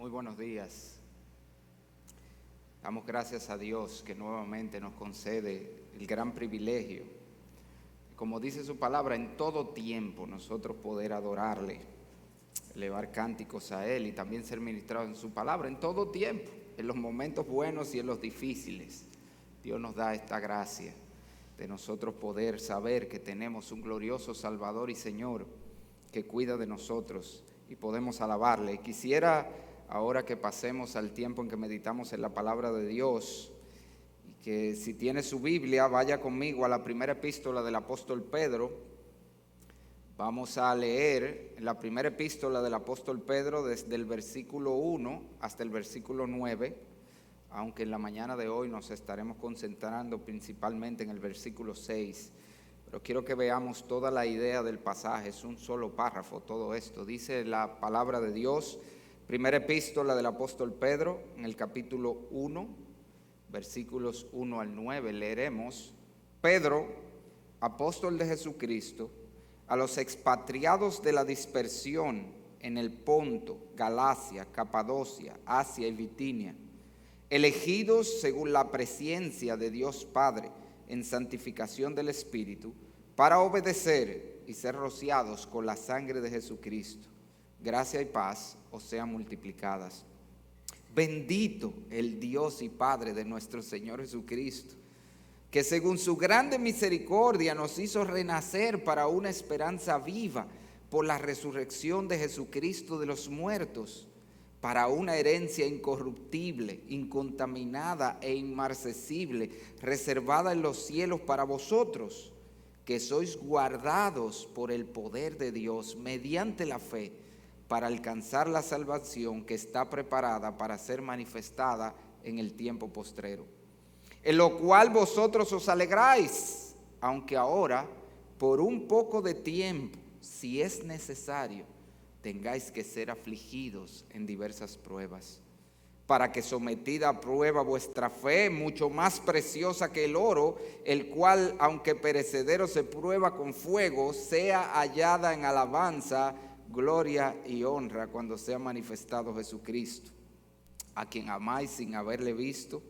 Muy buenos días. Damos gracias a Dios que nuevamente nos concede el gran privilegio, como dice su palabra, en todo tiempo nosotros poder adorarle, elevar cánticos a Él y también ser ministrados en su palabra, en todo tiempo, en los momentos buenos y en los difíciles. Dios nos da esta gracia de nosotros poder saber que tenemos un glorioso Salvador y Señor que cuida de nosotros y podemos alabarle. Quisiera ahora que pasemos al tiempo en que meditamos en la palabra de Dios, y que si tiene su Biblia vaya conmigo a la primera epístola del apóstol Pedro. Vamos a leer la primera epístola del apóstol Pedro desde el versículo 1 hasta el versículo 9, aunque en la mañana de hoy nos estaremos concentrando principalmente en el versículo 6. Pero quiero que veamos toda la idea del pasaje, es un solo párrafo todo esto. Dice la palabra de Dios, primera epístola del apóstol Pedro, en el capítulo 1, versículos 1 al 9, leeremos: Pedro, apóstol de Jesucristo, a los expatriados de la dispersión en el Ponto, Galacia, Capadocia, Asia y Bitinia, elegidos según la presciencia de Dios Padre en santificación del Espíritu, para obedecer y ser rociados con la sangre de Jesucristo. Gracia y paz os sean multiplicadas. Bendito el Dios y Padre de nuestro Señor Jesucristo, que según su grande misericordia nos hizo renacer para una esperanza viva por la resurrección de Jesucristo de los muertos, para una herencia incorruptible, incontaminada e inmarcesible, reservada en los cielos para vosotros, que sois guardados por el poder de Dios mediante la fe, para alcanzar la salvación que está preparada para ser manifestada en el tiempo postrero. En lo cual vosotros os alegráis, aunque ahora, por un poco de tiempo, si es necesario, tengáis que ser afligidos en diversas pruebas, para que sometida a prueba vuestra fe, mucho más preciosa que el oro, el cual, aunque perecedero se prueba con fuego, sea hallada en alabanza, gloria y honra cuando sea manifestado Jesucristo, a quien amáis sin haberle visto,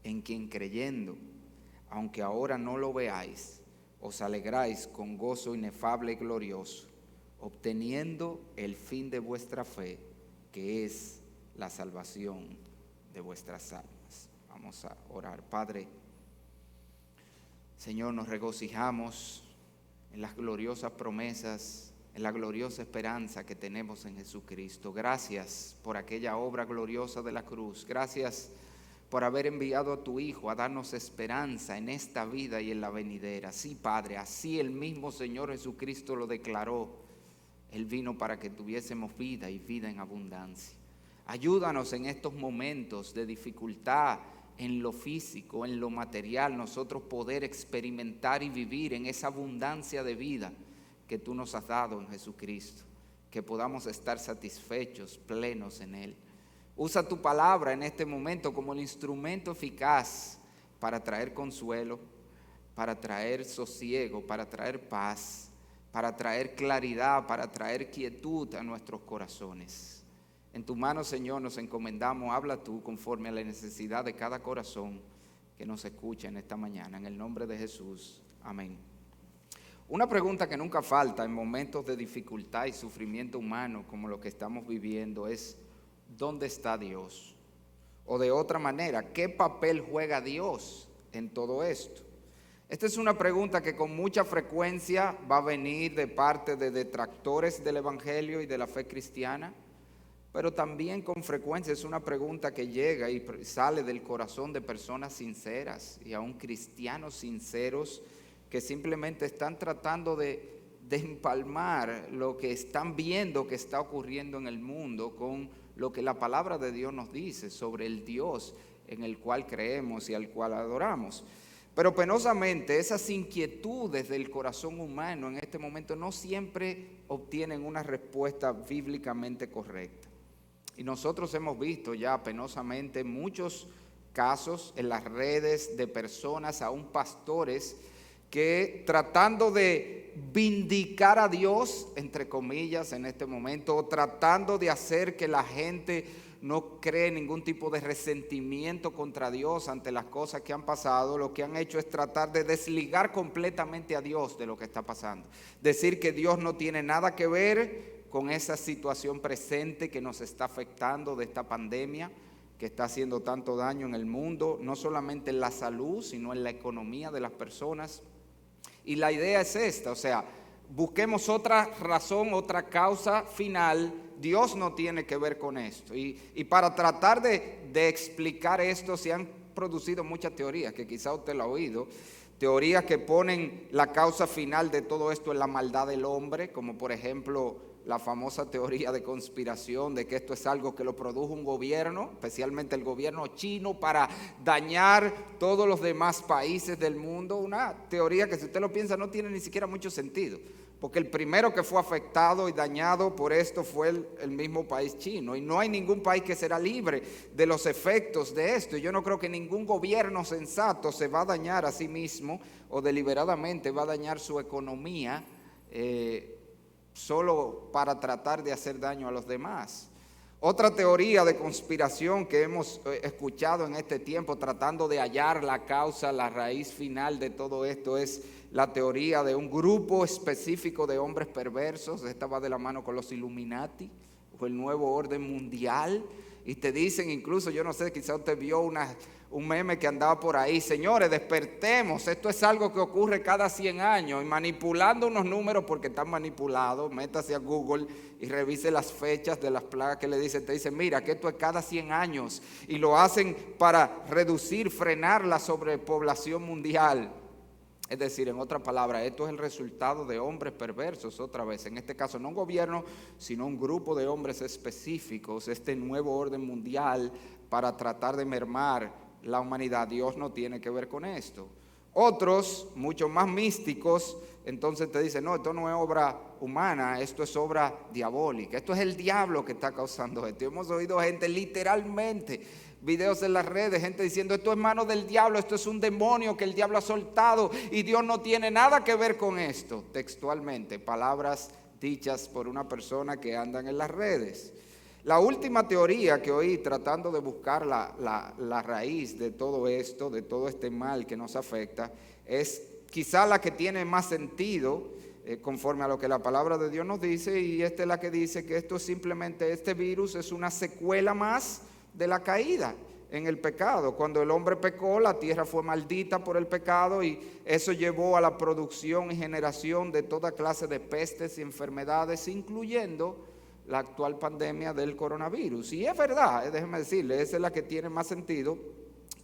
en quien creyendo, aunque ahora no lo veáis, os alegráis con gozo inefable y glorioso, obteniendo el fin de vuestra fe, que es la salvación de vuestras almas. Vamos a orar. Padre, Señor, nos regocijamos en las gloriosas promesas, en la gloriosa esperanza que tenemos en Jesucristo. Gracias por aquella obra gloriosa de la cruz. Gracias por haber enviado a tu Hijo a darnos esperanza en esta vida y en la venidera. Sí, Padre, así el mismo Señor Jesucristo lo declaró. Él vino para que tuviésemos vida y vida en abundancia. Ayúdanos en estos momentos de dificultad en lo físico, en lo material, nosotros poder experimentar y vivir en esa abundancia de vida que tú nos has dado en Jesucristo, que podamos estar satisfechos, plenos en Él. Usa tu palabra en este momento como el instrumento eficaz para traer consuelo, para traer sosiego, para traer paz, para traer claridad, para traer quietud a nuestros corazones. En tu mano, Señor, nos encomendamos. Habla tú conforme a la necesidad de cada corazón que nos escucha en esta mañana. En el nombre de Jesús. Amén. Una pregunta que nunca falta en momentos de dificultad y sufrimiento humano como lo que estamos viviendo es: ¿dónde está Dios? O de otra manera, ¿qué papel juega Dios en todo esto? Esta es una pregunta que con mucha frecuencia va a venir de parte de detractores del Evangelio y de la fe cristiana, pero también con frecuencia es una pregunta que llega y sale del corazón de personas sinceras y aún cristianos sinceros que simplemente están tratando de empalmar lo que están viendo que está ocurriendo en el mundo con lo que la palabra de Dios nos dice sobre el Dios en el cual creemos y al cual adoramos. Pero penosamente esas inquietudes del corazón humano en este momento no siempre obtienen una respuesta bíblicamente correcta. Y nosotros hemos visto ya penosamente muchos casos en las redes de personas, aún pastores, que tratando de vindicar a Dios, entre comillas, en este momento, o tratando de hacer que la gente no cree ningún tipo de resentimiento contra Dios ante las cosas que han pasado. Lo que han hecho es tratar de desligar completamente a Dios de lo que está pasando. Decir que Dios no tiene nada que ver con esa situación presente que nos está afectando de esta pandemia, que está haciendo tanto daño en el mundo, no solamente en la salud, sino en la economía de las personas. Y la idea es esta, o sea, busquemos otra razón, otra causa final. Dios no tiene que ver con esto. Y para tratar de explicar esto se han producido muchas teorías, que quizá usted lo ha oído, teorías que ponen la causa final de todo esto en la maldad del hombre, como por ejemplo la famosa teoría de conspiración de que esto es algo que lo produjo un gobierno, especialmente el gobierno chino, para dañar todos los demás países del mundo. Una teoría que, si usted lo piensa, no tiene ni siquiera mucho sentido, porque el primero que fue afectado y dañado por esto fue el mismo país chino, y no hay ningún país que será libre de los efectos de esto. Yo no creo que ningún gobierno sensato se va a dañar a sí mismo o deliberadamente va a dañar su economía solo para tratar de hacer daño a los demás. Otra teoría de conspiración que hemos escuchado en este tiempo, tratando de hallar la causa, la raíz final de todo esto, es la teoría de un grupo específico de hombres perversos. Esta va de la mano con los Illuminati o el nuevo orden mundial. Y te dicen, incluso, yo no sé, quizá usted vio un meme que andaba por ahí: señores, despertemos, esto es algo que ocurre cada 100 años, y manipulando unos números porque están manipulados. Métase a Google y revise las fechas de las plagas que le dicen. Te dicen, mira, que esto es cada 100 años, y lo hacen para reducir, frenar la sobrepoblación mundial. Es decir, en otras palabras, esto es el resultado de hombres perversos, otra vez, en este caso no un gobierno, sino un grupo de hombres específicos, este nuevo orden mundial para tratar de mermar la humanidad. Dios no tiene que ver con esto. Otros, mucho más místicos, entonces te dicen, no, esto no es obra humana, esto es obra diabólica, esto es el diablo que está causando esto. Y hemos oído gente literalmente, videos en las redes, gente diciendo, esto es mano del diablo, esto es un demonio que el diablo ha soltado y Dios no tiene nada que ver con esto. Textualmente, palabras dichas por una persona que andan en las redes. La última teoría que oí tratando de buscar la raíz de todo esto, de todo este mal que nos afecta, es quizá la que tiene más sentido conforme a lo que la palabra de Dios nos dice, y esta es la que dice que esto es simplemente, este virus es una secuela más de la caída en el pecado. Cuando el hombre pecó, la tierra fue maldita por el pecado, y eso llevó a la producción y generación de toda clase de pestes y enfermedades, incluyendo la actual pandemia del coronavirus. Y es verdad, déjeme decirle, esa es la que tiene más sentido,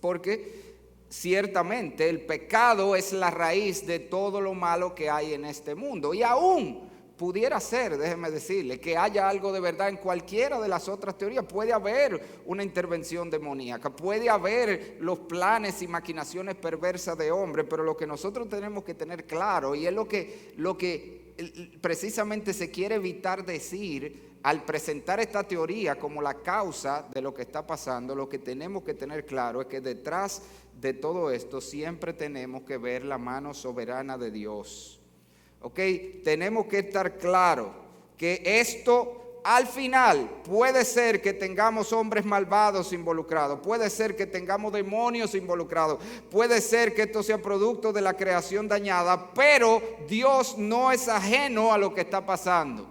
porque ciertamente el pecado es la raíz de todo lo malo que hay en este mundo. Y aún pudiera ser, déjeme decirle, que haya algo de verdad en cualquiera de las otras teorías. Puede haber una intervención demoníaca, puede haber los planes y maquinaciones perversas de hombre, pero lo que nosotros tenemos que tener claro, y es lo que precisamente se quiere evitar decir al presentar esta teoría como la causa de lo que está pasando, lo que tenemos que tener claro es que detrás de todo esto siempre tenemos que ver la mano soberana de Dios. ¿Ok? Tenemos que estar claros que esto al final puede ser que tengamos hombres malvados involucrados, puede ser que tengamos demonios involucrados, puede ser que esto sea producto de la creación dañada, pero Dios no es ajeno a lo que está pasando.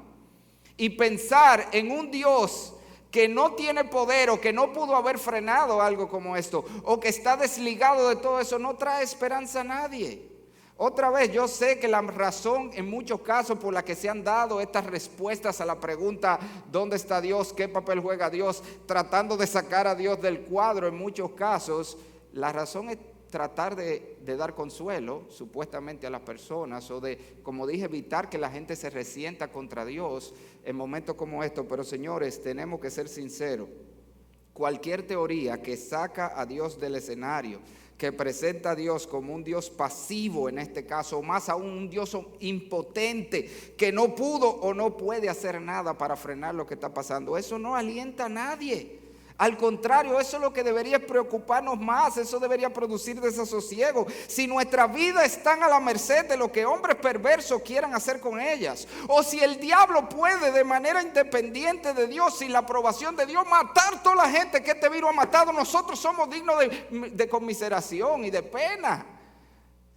Y pensar en un Dios que no tiene poder o que no pudo haber frenado algo como esto o que está desligado de todo eso no trae esperanza a nadie. Otra vez, yo sé que la razón en muchos casos por la que se han dado estas respuestas a la pregunta ¿dónde está Dios? ¿Qué papel juega Dios? Tratando de sacar a Dios del cuadro en muchos casos, la razón es tratar de dar consuelo supuestamente a las personas, o de, como dije, evitar que la gente se resienta contra Dios en momentos como estos. Pero señores, tenemos que ser sinceros. Cualquier teoría que saca a Dios del escenario, que presenta a Dios como un Dios pasivo en este caso, o más aún un Dios impotente, que no pudo o no puede hacer nada para frenar lo que está pasando, eso no alienta a nadie. Al contrario, eso es lo que debería preocuparnos más, eso debería producir desasosiego. Si nuestras vidas están a la merced de lo que hombres perversos quieran hacer con ellas, o si el diablo puede de manera independiente de Dios, sin la aprobación de Dios, matar toda la gente que este virus ha matado, nosotros somos dignos de conmiseración y de pena.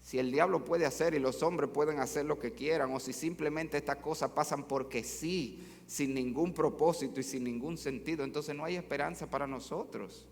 Si el diablo puede hacer y los hombres pueden hacer lo que quieran, o si simplemente estas cosas pasan porque sí, sin ningún propósito y sin ningún sentido, entonces no hay esperanza para nosotros.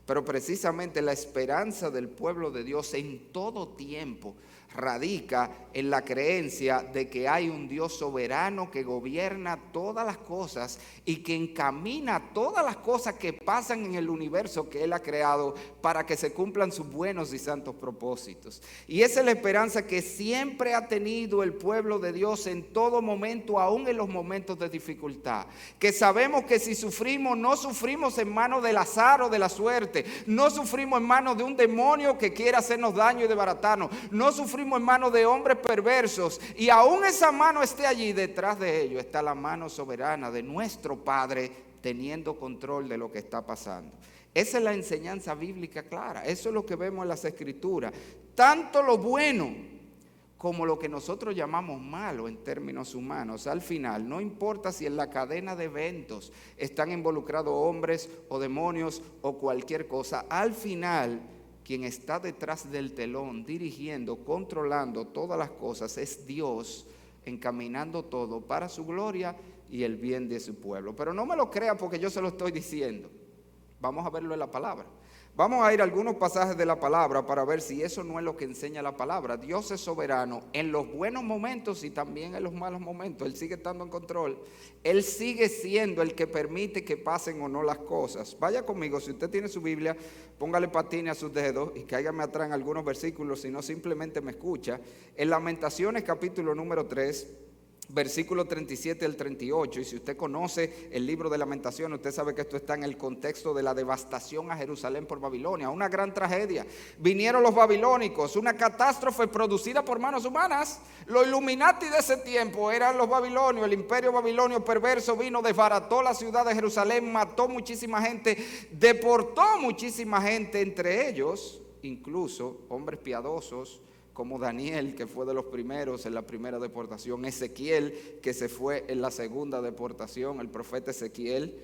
Pero precisamente la esperanza del pueblo de Dios en todo tiempo radica en la creencia de que hay un Dios soberano que gobierna todas las cosas y que encamina todas las cosas que pasan en el universo que Él ha creado para que se cumplan sus buenos y santos propósitos. Y esa es la esperanza que siempre ha tenido el pueblo de Dios en todo momento, aún en los momentos de dificultad. Que sabemos que si sufrimos, no sufrimos en manos del azar o de la suerte, no sufrimos en manos de un demonio que quiere hacernos daño y desbaratarnos, no sufrimos en manos de hombres perversos, y aún esa mano esté allí, detrás de ello está la mano soberana de nuestro Padre teniendo control de lo que está pasando. Esa es la enseñanza bíblica clara, eso es lo que vemos en las Escrituras, tanto lo bueno como lo que nosotros llamamos malo en términos humanos. Al final, no importa si en la cadena de eventos están involucrados hombres o demonios o cualquier cosa, al final quien está detrás del telón, dirigiendo, controlando todas las cosas, es Dios, encaminando todo para su gloria y el bien de su pueblo. Pero no me lo crea porque yo se lo estoy diciendo. Vamos a verlo en la palabra. Vamos a ir a algunos pasajes de la palabra para ver si eso no es lo que enseña la palabra. Dios es soberano en los buenos momentos y también en los malos momentos. Él sigue estando en control. Él sigue siendo el que permite que pasen o no las cosas. Vaya conmigo, si usted tiene su Biblia, póngale patines a sus dedos y cáigame atrás en algunos versículos, si no simplemente me escucha. En Lamentaciones capítulo número 3, versículo 37 al 38, y si usted conoce el libro de Lamentaciones, usted sabe que esto está en el contexto de la devastación a Jerusalén por Babilonia, una gran tragedia. Vinieron los babilónicos, una catástrofe producida por manos humanas. Los Illuminati de ese tiempo eran los babilonios, el imperio babilonio perverso vino, desbarató la ciudad de Jerusalén, mató muchísima gente, deportó muchísima gente, entre ellos incluso hombres piadosos, como Daniel, que fue de los primeros en la primera deportación, Ezequiel, que se fue en la segunda deportación, el profeta Ezequiel,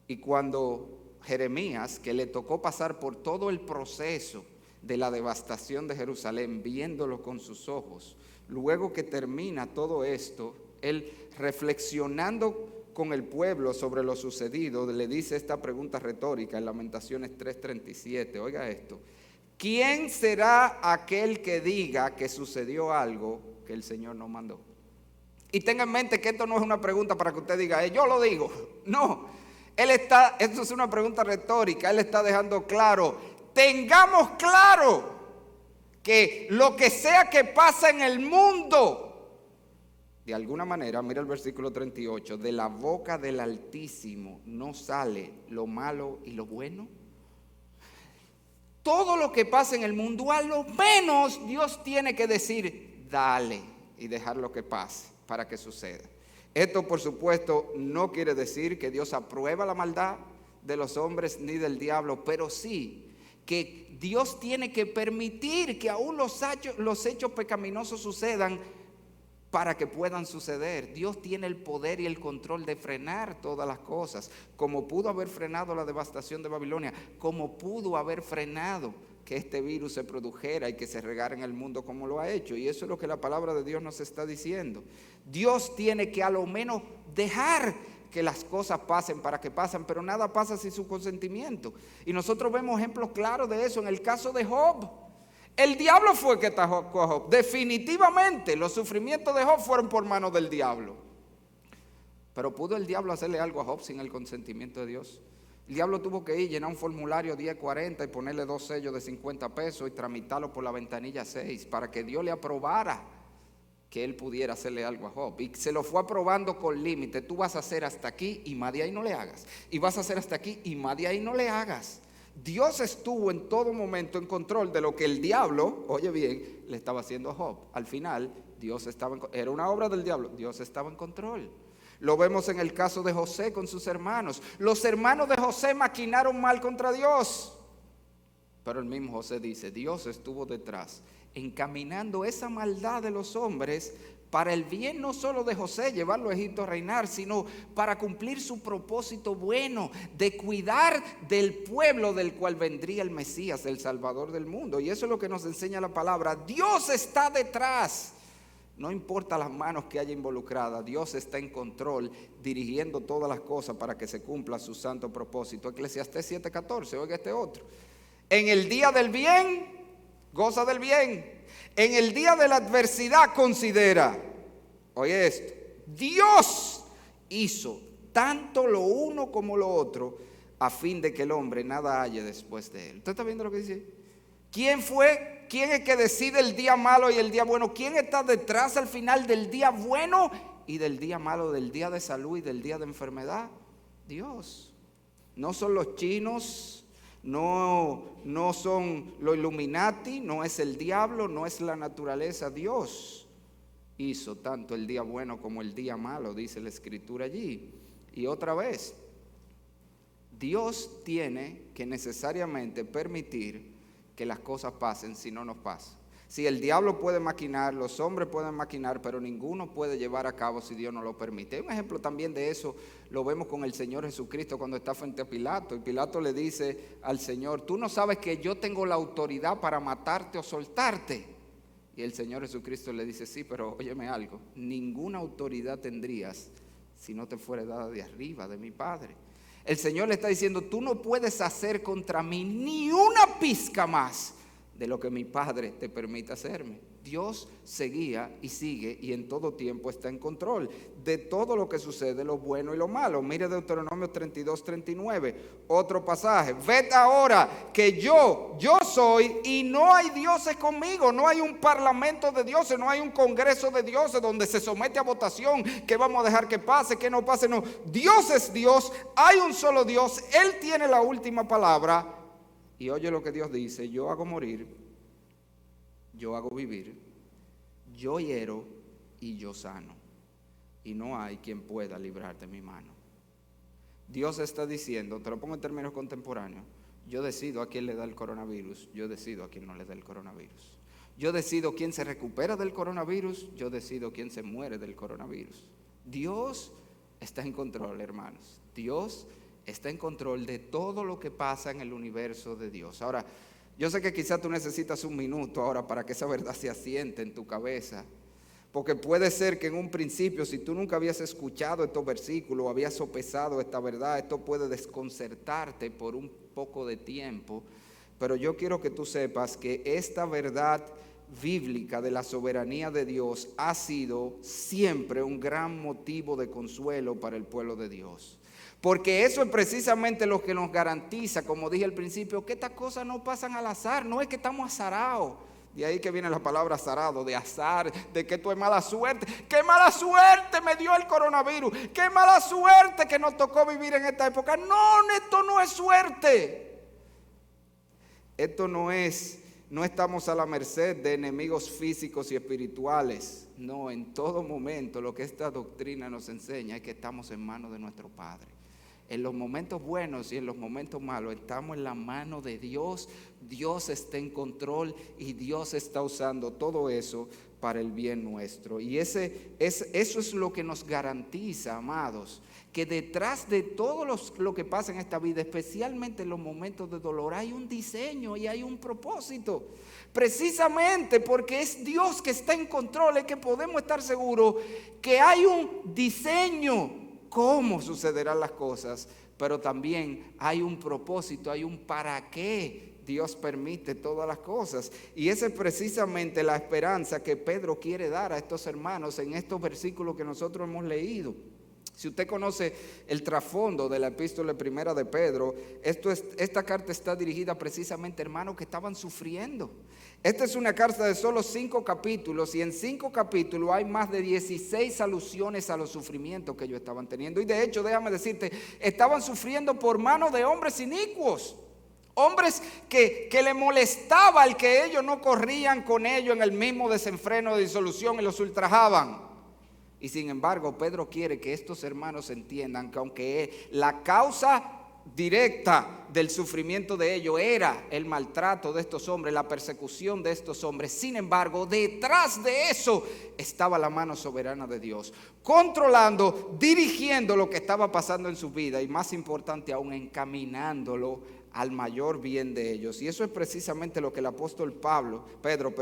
y cuando Jeremías, que le tocó pasar por todo el proceso de la devastación de Jerusalén, viéndolo con sus ojos, luego que termina todo esto, él reflexionando con el pueblo sobre lo sucedido, le dice esta pregunta retórica en Lamentaciones 3:37, oiga esto: ¿quién será aquel que diga que sucedió algo que el Señor no mandó? Y tenga en mente que esto no es una pregunta para que usted diga, yo lo digo. No, esto es una pregunta retórica. Él está dejando claro, tengamos claro que lo que sea que pasa en el mundo, de alguna manera, mira el versículo 38, de la boca del Altísimo no sale lo malo y lo bueno. Todo lo que pasa en el mundo, a lo menos Dios tiene que decir, dale, y dejar lo que pase para que suceda. Esto, por supuesto, no quiere decir que Dios aprueba la maldad de los hombres ni del diablo, pero sí que Dios tiene que permitir que aún los hechos pecaminosos sucedan para que puedan suceder. Dios tiene el poder y el control de frenar todas las cosas, como pudo haber frenado la devastación de Babilonia, como pudo haber frenado que este virus se produjera y que se regara en el mundo como lo ha hecho. Y eso es lo que la palabra de Dios nos está diciendo. Dios tiene que a lo menos dejar que las cosas pasen para que pasen, pero nada pasa sin su consentimiento. Y nosotros vemos ejemplos claros de eso en el caso de Job. El diablo fue el que atacó a Job. Definitivamente los sufrimientos de Job fueron por mano del diablo. Pero ¿pudo el diablo hacerle algo a Job sin el consentimiento de Dios? El diablo tuvo que ir, llenar un formulario 1040 y ponerle 2 sellos de 50 pesos y tramitarlo por la ventanilla 6 para que Dios le aprobara que él pudiera hacerle algo a Job. Y se lo fue aprobando con límite. Tú vas a hacer hasta aquí y más de ahí no le hagas. Y vas a hacer hasta aquí y más de ahí no le hagas. Dios estuvo en todo momento en control de lo que el diablo, oye bien, le estaba haciendo a Job. Al final, Dios estaba era una obra del diablo, Dios estaba en control. Lo vemos en el caso de José con sus hermanos. Los hermanos de José maquinaron mal contra Dios. Pero el mismo José dice, Dios estuvo detrás, encaminando esa maldad de los hombres para el bien no solo de José, llevarlo a Egipto a reinar, sino para cumplir su propósito bueno de cuidar del pueblo del cual vendría el Mesías, el Salvador del mundo. Y eso es lo que nos enseña la palabra. Dios está detrás. No importa las manos que haya involucradas, Dios está en control, dirigiendo todas las cosas para que se cumpla su santo propósito. Eclesiastés 7:14, oiga este otro. En el día del bien, goza del bien. En el día de la adversidad, considera. Oye esto. Dios hizo tanto lo uno como lo otro, a fin de que el hombre nada halle después de él. ¿Usted está viendo lo que dice? ¿Quién fue? ¿Quién es que decide el día malo y el día bueno? ¿Quién está detrás al final del día bueno y del día malo, del día de salud y del día de enfermedad? Dios. No son los chinos, no son los Illuminati, no es el diablo, no es la naturaleza. Dios hizo tanto el día bueno como el día malo, dice la Escritura allí. Y otra vez, Dios tiene que necesariamente permitir que las cosas pasen, si no nos pasa. Si el diablo puede maquinar, los hombres pueden maquinar, pero ninguno puede llevar a cabo si Dios no lo permite. Un ejemplo también de eso lo vemos con el Señor Jesucristo cuando está frente a Pilato. Y Pilato le dice al Señor, tú no sabes que yo tengo la autoridad para matarte o soltarte. Y el Señor Jesucristo le dice, sí, pero óyeme algo, ninguna autoridad tendrías si no te fuera dada de arriba, de mi Padre. El Señor le está diciendo, tú no puedes hacer contra mí ni una pizca más de lo que mi Padre te permite hacerme. Dios seguía y sigue y en todo tiempo está en control de todo lo que sucede, lo bueno y lo malo. Mire Deuteronomio 32:39, otro pasaje. Ved ahora que yo soy y no hay dioses conmigo. No hay un parlamento de dioses, no hay un congreso de dioses donde se somete a votación que vamos a dejar que pase, que no pase. No, Dios es Dios, hay un solo Dios, Él tiene la última palabra. Y oye lo que Dios dice, yo hago morir, yo hago vivir, yo hiero y yo sano. Y no hay quien pueda librar de mi mano. Dios está diciendo, te lo pongo en términos contemporáneos, yo decido a quién le da el coronavirus, yo decido a quién no le da el coronavirus. Yo decido quién se recupera del coronavirus, yo decido quién se muere del coronavirus. Dios está en control, hermanos. Dios está en control de todo lo que pasa en el universo de Dios. Ahora, yo sé que quizás tú necesitas un minuto ahora para que esa verdad se asiente en tu cabeza. Porque puede ser que en un principio, si tú nunca habías escuchado estos versículos, habías sopesado esta verdad, esto puede desconcertarte por un poco de tiempo. Pero yo quiero que tú sepas que esta verdad bíblica de la soberanía de Dios ha sido siempre un gran motivo de consuelo para el pueblo de Dios. Porque eso es precisamente lo que nos garantiza, como dije al principio, que estas cosas no pasan al azar, no es que estamos azarados. De ahí que viene la palabra azarado, de azar, de que esto es mala suerte. ¡Qué mala suerte me dio el coronavirus! ¡Qué mala suerte que nos tocó vivir en esta época! No, esto no es suerte. Esto no estamos a la merced de enemigos físicos y espirituales. No, en todo momento lo que esta doctrina nos enseña es que estamos en manos de nuestro Padre. En los momentos buenos y en los momentos malos estamos en la mano de Dios. Dios está en control y Dios está usando todo eso para el bien nuestro. Y eso es lo que nos garantiza, amados, que detrás de todo lo que pasa en esta vida, especialmente en los momentos de dolor, hay un diseño y hay un propósito. Precisamente porque es Dios que está en control, es que podemos estar seguros que hay un diseño cómo sucederán las cosas, pero también hay un propósito, hay un para qué Dios permite todas las cosas. Y esa es precisamente la esperanza que Pedro quiere dar a estos hermanos en estos versículos que nosotros hemos leído. Si usted conoce el trasfondo de la epístola primera de Pedro, esta carta está dirigida precisamente a hermanos que estaban sufriendo. Esta es una carta de solo 5 capítulos y en 5 capítulos hay más de 16 alusiones a los sufrimientos que ellos estaban teniendo. Y de hecho, déjame decirte, estaban sufriendo por mano de hombres inicuos. Hombres que le molestaba el que ellos no corrían con ellos en el mismo desenfreno de disolución y los ultrajaban. Y sin embargo, Pedro quiere que estos hermanos entiendan que aunque la causa directa del sufrimiento de ellos era el maltrato de estos hombres, la persecución de estos hombres, sin embargo, detrás de eso estaba la mano soberana de Dios, controlando, dirigiendo lo que estaba pasando en su vida y, más importante aún, encaminándolo al mayor bien de ellos. Y eso es precisamente lo que el apóstol Pedro,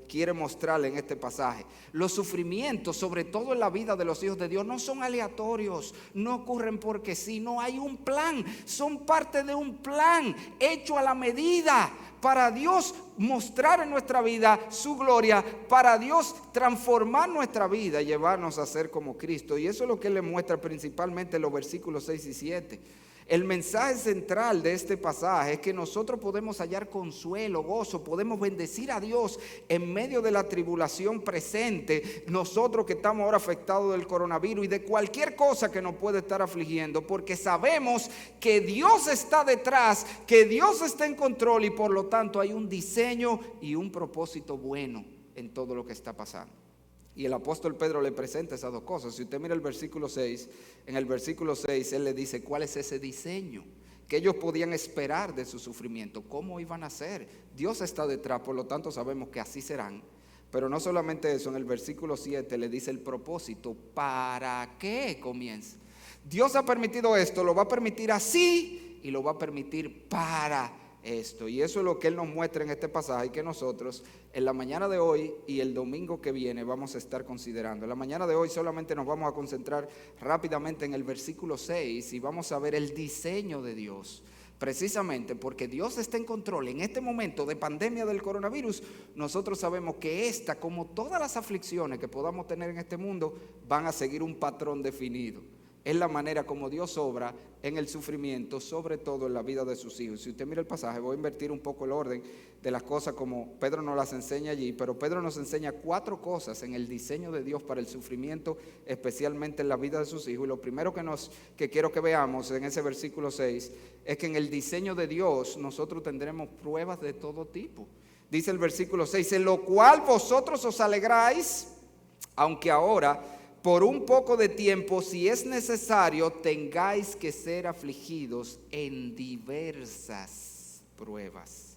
quiere mostrarle en este pasaje. Los sufrimientos, sobre todo en la vida de los hijos de Dios, no son aleatorios, no ocurren porque sí, no hay un plan, son parte de un plan hecho a la medida para Dios mostrar en nuestra vida su gloria, para Dios transformar nuestra vida y llevarnos a ser como Cristo. Y eso es lo que Él le muestra principalmente en los versículos 6 y 7. El mensaje central de este pasaje es que nosotros podemos hallar consuelo, gozo, podemos bendecir a Dios en medio de la tribulación presente, nosotros que estamos ahora afectados del coronavirus y de cualquier cosa que nos puede estar afligiendo, porque sabemos que Dios está detrás, que Dios está en control y por lo tanto hay un diseño y un propósito bueno en todo lo que está pasando. Y el apóstol Pedro le presenta esas dos cosas. Si usted mira el versículo 6, en el versículo 6 él le dice cuál es ese diseño que ellos podían esperar de su sufrimiento, cómo iban a ser. Dios está detrás, por lo tanto sabemos que así serán. Pero no solamente eso, en el versículo 7 le dice el propósito, ¿para qué comienza? Dios ha permitido esto, lo va a permitir así y lo va a permitir para esto. Y eso es lo que Él nos muestra en este pasaje y que nosotros en la mañana de hoy y el domingo que viene vamos a estar considerando. En la mañana de hoy solamente nos vamos a concentrar rápidamente en el versículo 6 y vamos a ver el diseño de Dios. Precisamente porque Dios está en control en este momento de pandemia del coronavirus, nosotros sabemos que esta, como todas las aflicciones que podamos tener en este mundo, van a seguir un patrón definido. Es la manera como Dios obra en el sufrimiento, sobre todo en la vida de sus hijos. Si usted mira el pasaje, voy a invertir un poco el orden de las cosas como Pedro nos las enseña allí, pero Pedro nos enseña 4 cosas en el diseño de Dios para el sufrimiento, especialmente en la vida de sus hijos. Y lo primero que quiero que veamos en ese versículo 6 es que en el diseño de Dios nosotros tendremos pruebas de todo tipo. Dice el versículo 6, en lo cual vosotros os alegráis, aunque ahora por un poco de tiempo, si es necesario, tengáis que ser afligidos en diversas pruebas.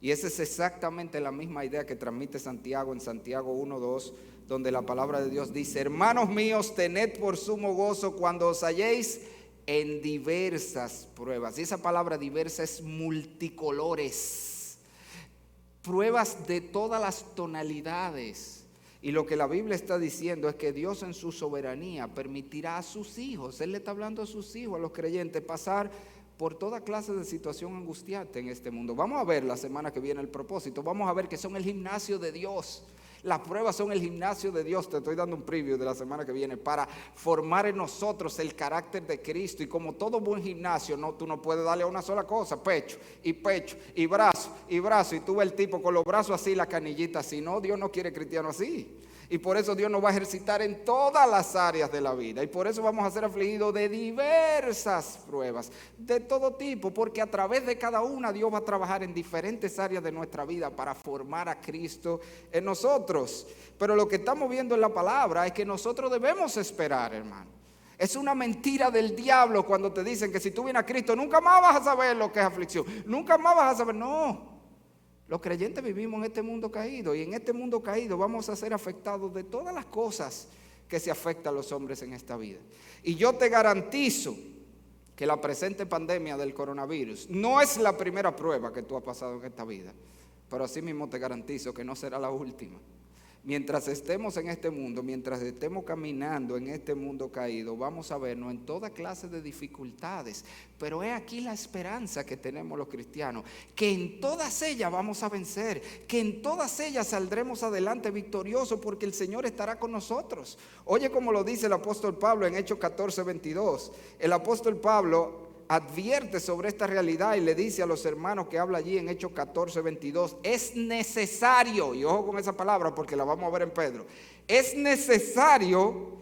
Y esa es exactamente la misma idea que transmite Santiago en Santiago 1:2, donde la palabra de Dios dice: hermanos míos, tened por sumo gozo cuando os halléis en diversas pruebas. Y esa palabra diversa es multicolores, pruebas de todas las tonalidades. Y lo que la Biblia está diciendo es que Dios en su soberanía permitirá a sus hijos, Él le está hablando a sus hijos, a los creyentes, pasar por toda clase de situación angustiante en este mundo. Vamos a ver la semana que viene el propósito, vamos a ver que son el gimnasio de Dios. Las pruebas son el gimnasio de Dios. Te estoy dando un preview de la semana que viene para formar en nosotros el carácter de Cristo. Y como todo buen gimnasio, tú no puedes darle a una sola cosa, pecho y brazo y brazo. Y tú ves el tipo con los brazos así, la canillita así. No, Dios no quiere cristiano así. Y por eso Dios nos va a ejercitar en todas las áreas de la vida. Y por eso vamos a ser afligidos de diversas pruebas, de todo tipo. Porque a través de cada una Dios va a trabajar en diferentes áreas de nuestra vida para formar a Cristo en nosotros. Pero lo que estamos viendo en la palabra es que nosotros debemos esperar, hermano. Es una mentira del diablo cuando te dicen que si tú vienes a Cristo nunca más vas a saber lo que es aflicción. Nunca más vas a saber. No. Los creyentes vivimos en este mundo caído y en este mundo caído vamos a ser afectados de todas las cosas que se afectan a los hombres en esta vida. Y yo te garantizo que la presente pandemia del coronavirus no es la primera prueba que tú has pasado en esta vida, pero así mismo te garantizo que no será la última. Mientras estemos en este mundo, mientras estemos caminando en este mundo caído, vamos a vernos en toda clase de dificultades. Pero es aquí la esperanza que tenemos los cristianos, que en todas ellas vamos a vencer, que en todas ellas saldremos adelante victoriosos porque el Señor estará con nosotros. Oye como lo dice el apóstol Pablo en Hechos 14:22. El apóstol Pablo advierte sobre esta realidad y le dice a los hermanos que habla allí en Hechos 14:22, es necesario, y ojo con esa palabra porque la vamos a ver en Pedro, es necesario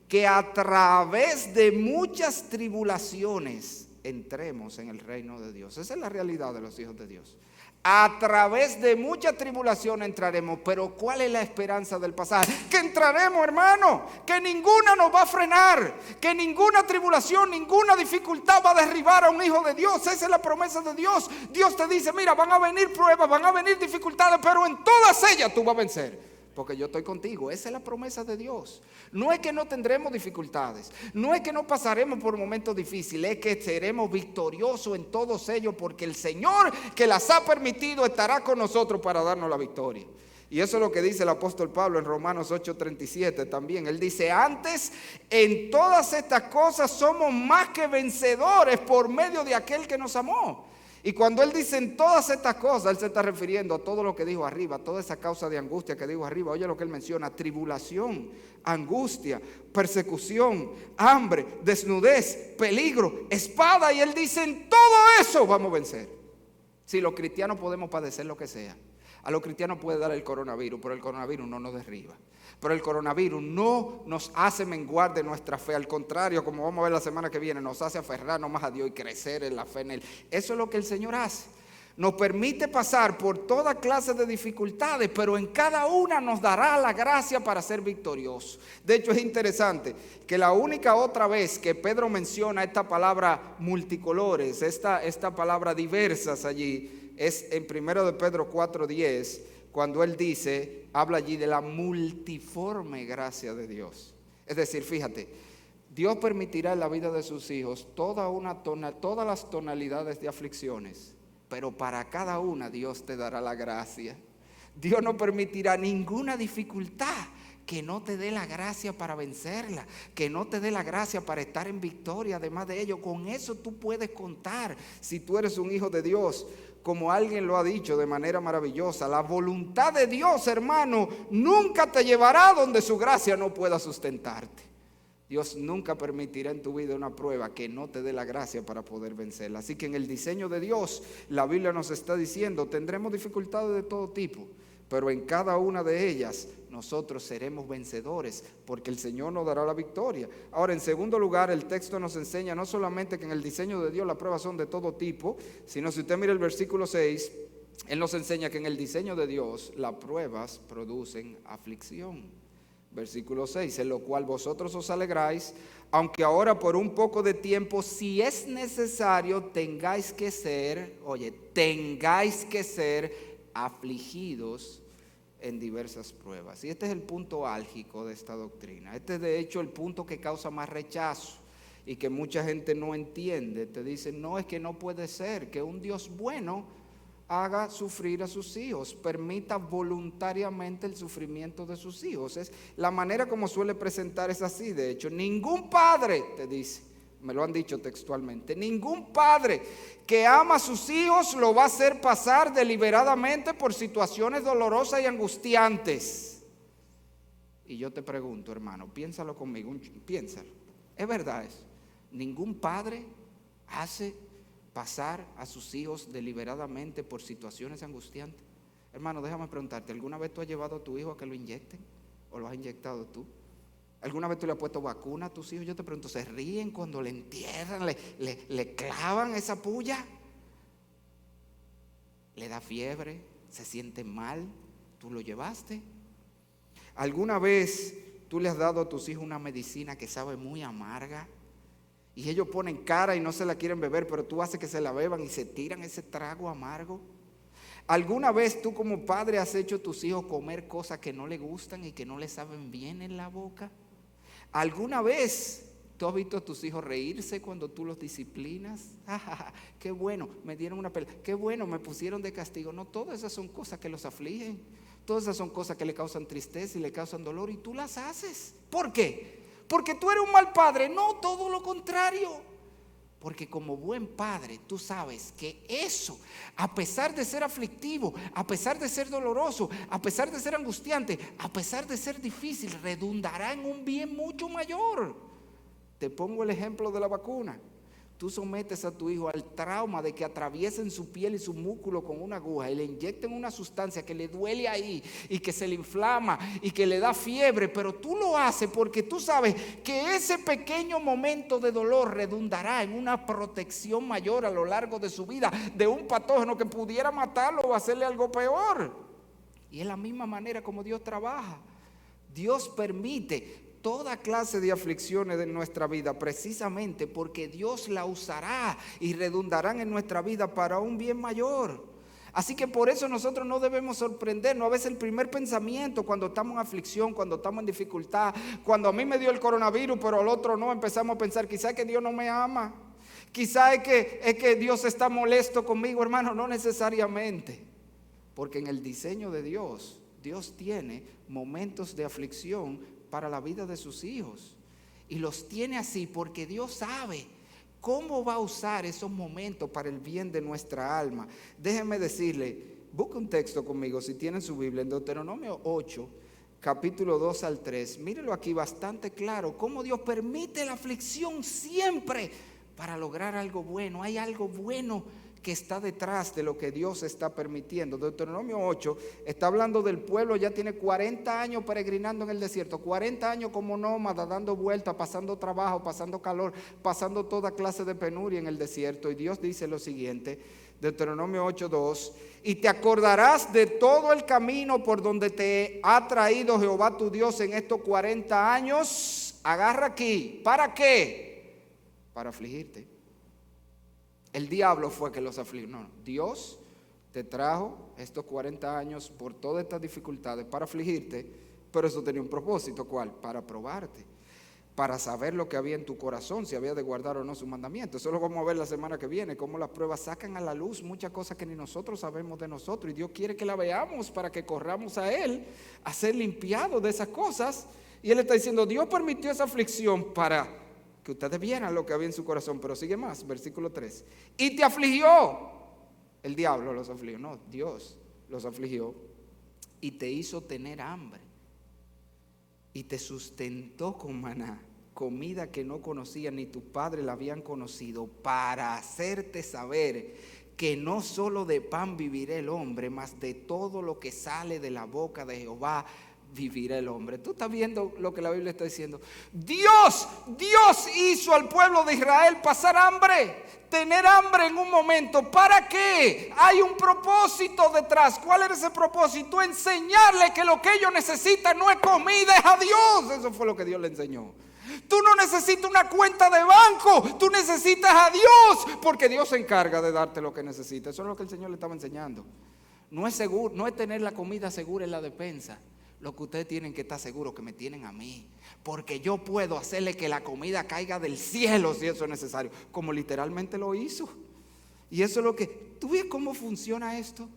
que a través de muchas tribulaciones entremos en el reino de Dios. Esa es la realidad de los hijos de Dios. A través de mucha tribulación entraremos, pero ¿cuál es la esperanza del pasaje? Que entraremos, hermano, que ninguna nos va a frenar, que ninguna tribulación, ninguna dificultad va a derribar a un hijo de Dios. Esa es la promesa de Dios. Dios te dice, mira, van a venir pruebas, van a venir dificultades, pero en todas ellas tú vas a vencer. Porque yo estoy contigo. Esa es la promesa de Dios. No es que no tendremos dificultades, no es que no pasaremos por momentos difíciles, es que seremos victoriosos en todos ellos, porque el Señor que las ha permitido estará con nosotros para darnos la victoria. Y eso es lo que dice el apóstol Pablo en Romanos 8:37 también. Él dice, antes en todas estas cosas somos más que vencedores por medio de aquel que nos amó. Y cuando él dice en todas estas cosas, él se está refiriendo a todo lo que dijo arriba, toda esa causa de angustia que dijo arriba. Oye lo que él menciona: tribulación, angustia, persecución, hambre, desnudez, peligro, espada. Y él dice, en todo eso vamos a vencer. Si los cristianos podemos padecer lo que sea. A los cristianos puede dar el coronavirus, pero el coronavirus no nos derriba. Pero el coronavirus no nos hace menguar de nuestra fe. Al contrario, como vamos a ver la semana que viene, nos hace aferrarnos más a Dios y crecer en la fe en Él. Eso es lo que el Señor hace. Nos permite pasar por toda clase de dificultades, pero en cada una nos dará la gracia para ser victoriosos. De hecho, es interesante que la única otra vez que Pedro menciona esta palabra multicolores, esta palabra diversas allí, es en 1 de Pedro 4:10, cuando él dice, habla allí de la multiforme gracia de Dios. Es decir, fíjate, Dios permitirá en la vida de sus hijos todas las tonalidades de aflicciones, pero para cada una Dios te dará la gracia. Dios no permitirá ninguna dificultad que no te dé la gracia para vencerla, que no te dé la gracia para estar en victoria. Además de ello, con eso tú puedes contar si tú eres un hijo de Dios. Como alguien lo ha dicho de manera maravillosa, la voluntad de Dios, hermano, nunca te llevará donde su gracia no pueda sustentarte. Dios nunca permitirá en tu vida una prueba que no te dé la gracia para poder vencerla. Así que en el diseño de Dios, la Biblia nos está diciendo, tendremos dificultades de todo tipo, pero en cada una de ellas nosotros seremos vencedores, porque el Señor nos dará la victoria. Ahora, en segundo lugar, el texto nos enseña no solamente que en el diseño de Dios las pruebas son de todo tipo, sino si usted mira el versículo 6, Él nos enseña que en el diseño de Dios las pruebas producen aflicción. Versículo 6, en lo cual vosotros os alegráis, aunque ahora por un poco de tiempo, si es necesario, tengáis que ser afligidos en diversas pruebas. Y este es el punto álgico de esta doctrina. Este es de hecho el punto que causa más rechazo y que mucha gente no entiende. Te dicen, no, es que no puede ser que un Dios bueno haga sufrir a sus hijos, permita voluntariamente el sufrimiento de sus hijos. Es la manera como suele presentar, es así. De hecho, ningún padre, te dice, me lo han dicho textualmente, ningún padre que ama a sus hijos lo va a hacer pasar deliberadamente por situaciones dolorosas y angustiantes. Y yo te pregunto, hermano, piénsalo conmigo, piénsalo. Es verdad eso. Ningún padre hace pasar a sus hijos deliberadamente por situaciones angustiantes. Hermano, déjame preguntarte, ¿alguna vez tú has llevado a tu hijo a que lo inyecten? ¿O lo has inyectado tú? ¿Alguna vez tú le has puesto vacuna a tus hijos? Yo te pregunto, ¿se ríen cuando le entierran, le clavan esa puya? ¿Le da fiebre? ¿Se siente mal? ¿Tú lo llevaste? ¿Alguna vez tú le has dado a tus hijos una medicina que sabe muy amarga? Y ellos ponen cara y no se la quieren beber, pero tú haces que se la beban y se tiran ese trago amargo. ¿Alguna vez tú como padre has hecho a tus hijos comer cosas que no les gustan y que no les saben bien en la boca? ¿Alguna vez tú has visto a tus hijos reírse cuando tú los disciplinas? ¡Qué bueno! Me dieron una pelea. ¡Qué bueno! Me pusieron de castigo. No, todas esas son cosas que los afligen. Todas esas son cosas que le causan tristeza y le causan dolor y tú las haces. ¿Por qué? Porque tú eres un mal padre. No, todo lo contrario. Porque como buen padre tú sabes que eso, a pesar de ser aflictivo, a pesar de ser doloroso, a pesar de ser angustiante, a pesar de ser difícil, redundará en un bien mucho mayor. Te pongo el ejemplo de la vacuna. Tú sometes a tu hijo al trauma de que atraviesen su piel y su músculo con una aguja y le inyecten una sustancia que le duele ahí y que se le inflama y que le da fiebre, pero tú lo haces porque tú sabes que ese pequeño momento de dolor redundará en una protección mayor a lo largo de su vida de un patógeno que pudiera matarlo o hacerle algo peor. Y es la misma manera como Dios trabaja. Dios permite toda clase de aflicciones de nuestra vida precisamente porque Dios la usará y redundarán en nuestra vida para un bien mayor. Así que por eso nosotros no debemos sorprendernos. A veces el primer pensamiento cuando estamos en aflicción, cuando estamos en dificultad, cuando a mí me dio el coronavirus pero al otro no, empezamos a pensar quizás es que Dios no me ama, quizás es que Dios está molesto conmigo. Hermano, no necesariamente, porque en el diseño de Dios, Dios tiene momentos de aflicción para la vida de sus hijos. Y los tiene así porque Dios sabe cómo va a usar esos momentos para el bien de nuestra alma. Déjenme decirle, busque un texto conmigo si tienen su Biblia, en Deuteronomio 8, capítulo 2 al 3. Mírenlo aquí bastante claro, cómo Dios permite la aflicción siempre para lograr algo bueno. Hay algo bueno que está detrás de lo que Dios está permitiendo. Deuteronomio 8 está hablando del pueblo, ya tiene 40 años peregrinando en el desierto, 40 años como nómada, dando vueltas, pasando trabajo, pasando calor, pasando toda clase de penuria en el desierto. Y Dios dice lo siguiente, Deuteronomio 8:2, y te acordarás de todo el camino por donde te ha traído Jehová tu Dios en estos 40 años. Agarra aquí, ¿para qué? Para afligirte. El diablo fue que los afligió. No, Dios te trajo estos 40 años por todas estas dificultades para afligirte, pero eso tenía un propósito. ¿Cuál? Para probarte, para saber lo que había en tu corazón, si había de guardar o no sus mandamientos. Eso lo vamos a ver la semana que viene, cómo las pruebas sacan a la luz muchas cosas que ni nosotros sabemos de nosotros, y Dios quiere que la veamos para que corramos a Él, a ser limpiados de esas cosas. Y Él está diciendo, Dios permitió esa aflicción para que ustedes vieran lo que había en su corazón. Pero sigue más, versículo 3. Y te afligió. El diablo los afligió. No, Dios los afligió. Y te hizo tener hambre. Y te sustentó con maná, comida que no conocía ni tu padre la habían conocido, para hacerte saber que no solo de pan vivirá el hombre, mas de todo lo que sale de la boca de Jehová vivirá el hombre. Tú estás viendo lo que la Biblia está diciendo. Dios hizo al pueblo de Israel pasar hambre, tener hambre en un momento. ¿Para qué? Hay un propósito detrás. ¿Cuál era ese propósito? Enseñarle que lo que ellos necesitan no es comida, es a Dios. Eso fue lo que Dios le enseñó. Tú no necesitas una cuenta de banco, tú necesitas a Dios, porque Dios se encarga de darte lo que necesitas. Eso es lo que el Señor le estaba enseñando. No es seguro, no es tener la comida segura en la despensa. Lo que ustedes tienen que estar seguros que me tienen a mí, porque yo puedo hacerle que la comida caiga del cielo si eso es necesario, como literalmente lo hizo. Y eso es lo que, ¿tú ves cómo funciona esto?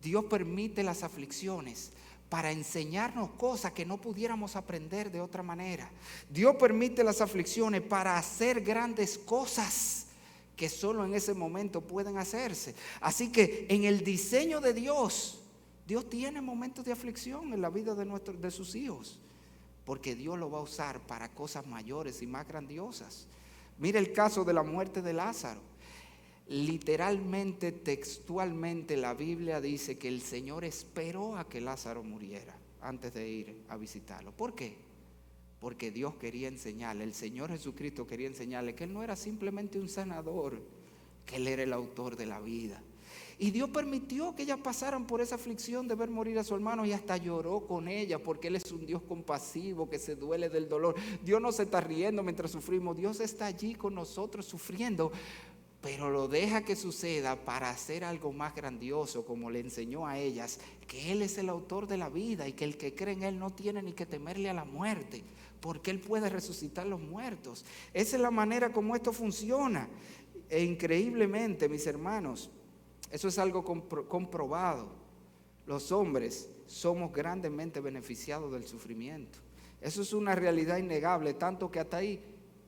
Dios permite las aflicciones para enseñarnos cosas que no pudiéramos aprender de otra manera. Dios permite las aflicciones para hacer grandes cosas que solo en ese momento pueden hacerse. Así que en el diseño de Dios tiene momentos de aflicción en la vida de sus hijos, porque Dios lo va a usar para cosas mayores y más grandiosas. Mira el caso de la muerte de Lázaro. Literalmente, textualmente, la Biblia dice que el Señor esperó a que Lázaro muriera antes de ir a visitarlo. ¿Por qué? Porque Dios quería enseñarle, el Señor Jesucristo quería enseñarle que Él no era simplemente un sanador, que Él era el autor de la vida. Y Dios permitió que ellas pasaran por esa aflicción de ver morir a su hermano, y hasta lloró con ella, porque Él es un Dios compasivo que se duele del dolor. Dios no se está riendo mientras sufrimos, Dios está allí con nosotros sufriendo, pero lo deja que suceda para hacer algo más grandioso, como le enseñó a ellas, que Él es el autor de la vida y que el que cree en Él no tiene ni que temerle a la muerte, porque Él puede resucitar los muertos. Esa es la manera como esto funciona. E increíblemente, mis hermanos, eso es algo comprobado. Los hombres somos grandemente beneficiados del sufrimiento. Eso es una realidad innegable, tanto que hasta hay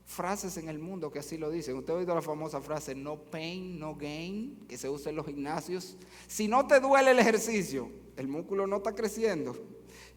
frases en el mundo que así lo dicen. Usted ha oído la famosa frase no pain, no gain, que se usa en los gimnasios. Si no te duele el ejercicio, el músculo no está creciendo.